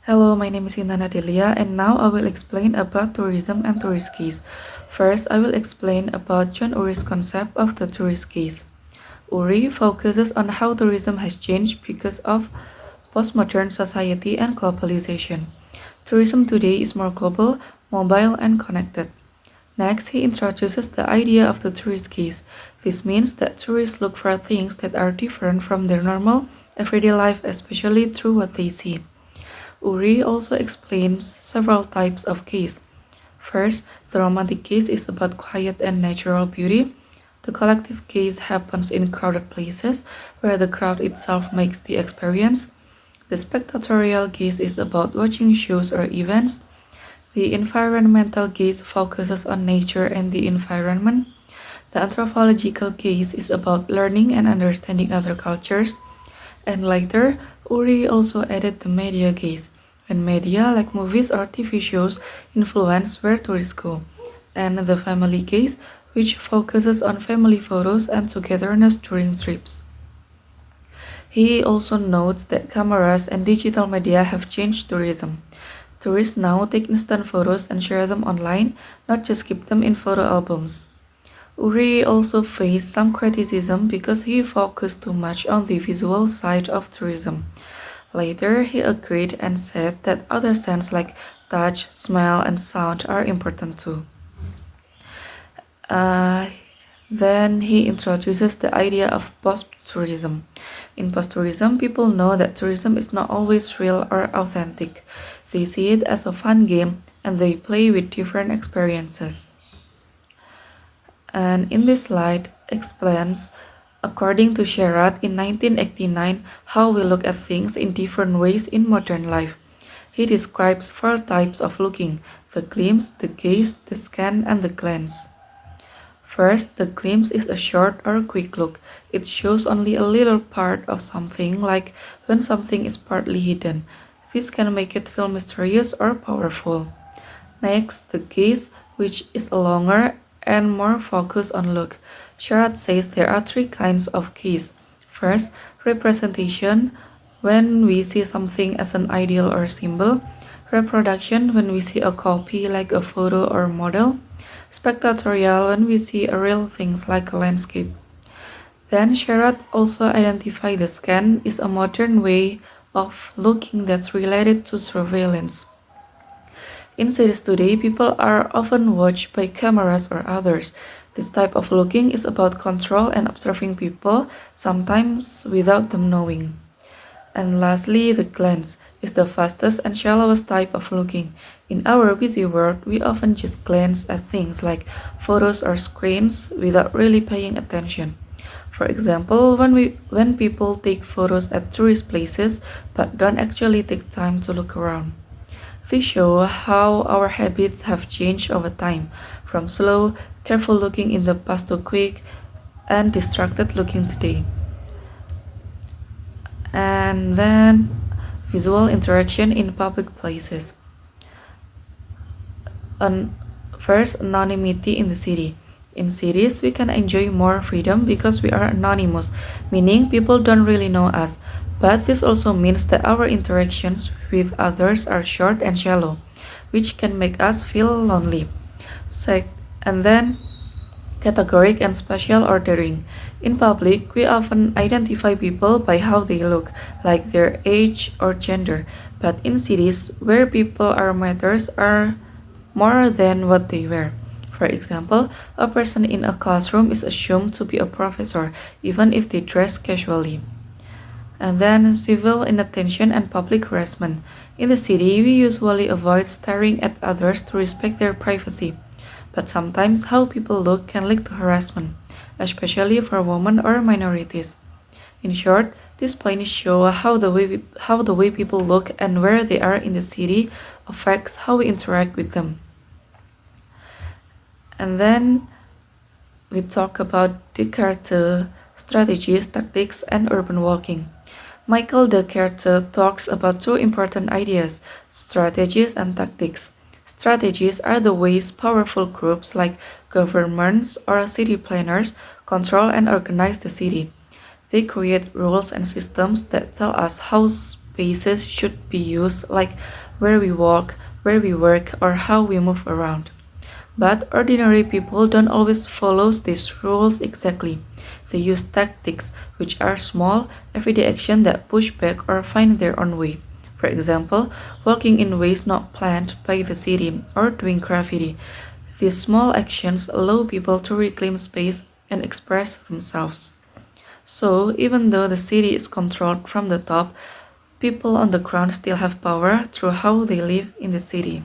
Hello, my name is Intan Adelia, and now I will explain about tourism and tourist case. First, I will explain about John Uri's concept of the tourist case. Uri focuses on how tourism has changed because of postmodern society and globalization. Tourism today is more global, mobile, and connected. Next, he introduces the idea of the tourist case. This means that tourists look for things that are different from their normal, everyday life, especially through what they see. Uri also explains several types of gaze. First, the romantic gaze is about quiet and natural beauty. The collective gaze happens in crowded places where the crowd itself makes the experience. The spectatorial gaze is about watching shows or events. The environmental gaze focuses on nature and the environment. The anthropological gaze is about learning and understanding other cultures. And later, Uri also added the media gaze, when media like movies or TV shows influence where tourists go, and the family gaze, which focuses on family photos and togetherness during trips. He also notes that cameras and digital media have changed tourism. Tourists now take instant photos and share them online, not just keep them in photo albums. Uri also faced some criticism because he focused too much on the visual side of tourism. Later, he agreed and said that other senses like touch, smell, and sound are important too. Uh, then he introduces the idea of post-tourism. In post-tourism, people know that tourism is not always real or authentic. They see it as a fun game and they play with different experiences. And in this slide explains, according to Sherrod in 1989, how we look at things in different ways in modern life. He describes four types of looking: the glimpse, the gaze, the scan, and the glance. First, the glimpse is a short or quick look. It shows only a little part of something, like when something is partly hidden. This can make it feel mysterious or powerful. Next, the gaze, which is a longer and more focused on look. Sherrod says there are three kinds of gaze. First, representation, when we see something as an ideal or symbol. Reproduction, when we see a copy like a photo or model. Spectatorial, when we see a real things like a landscape. Then Sherrod also identified the scan is a modern way of looking that's related to surveillance. In cities today, people are often watched by cameras or others. This type of looking is about control and observing people, sometimes without them knowing. And lastly, the glance is the fastest and shallowest type of looking. In our busy world, we often just glance at things like photos or screens without really paying attention. For example, when people take photos at tourist places but don't actually take time to look around. They show how our habits have changed over time, from slow, careful looking in the past to quick and distracted looking today. And then visual interaction in public places. First, anonymity in the city. In cities, we can enjoy more freedom because we are anonymous, meaning people don't really know us. But this also means that our interactions with others are short and shallow, which can make us feel lonely. And then, categoric and spatial ordering. In public, we often identify people by how they look, like their age or gender. But in cities, where people are matters are more than what they wear. For example, a person in a classroom is assumed to be a professor, even if they dress casually. And then civil inattention and public harassment. In the city, we usually avoid staring at others to respect their privacy. But sometimes how people look can lead to harassment, especially for women or minorities. In short, these points show how the way people look and where they are in the city affects how we interact with them. And then we talk about Descartes' strategies, tactics, and urban walking. Michael Descartes talks about two important ideas: strategies and tactics. Strategies are the ways powerful groups like governments or city planners control and organize the city. They create rules and systems that tell us how spaces should be used, like where we walk, where we work, or how we move around. But ordinary people don't always follow these rules exactly. They use tactics, which are small, everyday actions that push back or find their own way. For example, walking in ways not planned by the city or doing graffiti. These small actions allow people to reclaim space and express themselves. So, even though the city is controlled from the top, people on the ground still have power through how they live in the city.